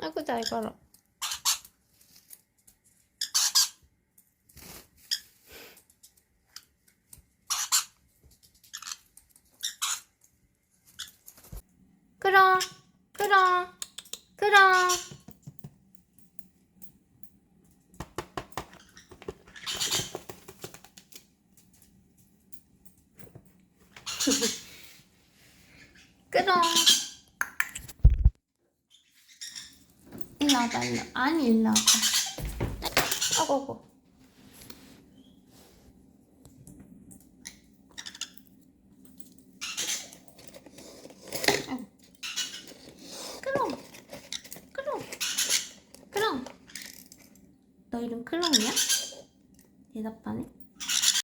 아이고 잘 걸어. 그럼 그럼 그럼. 그럼. 일로 와봐, 일로. 아니, 일로 와봐. 어고고. 그럼. 그럼. 그럼. 너 이름 크롱이야? 대답하네.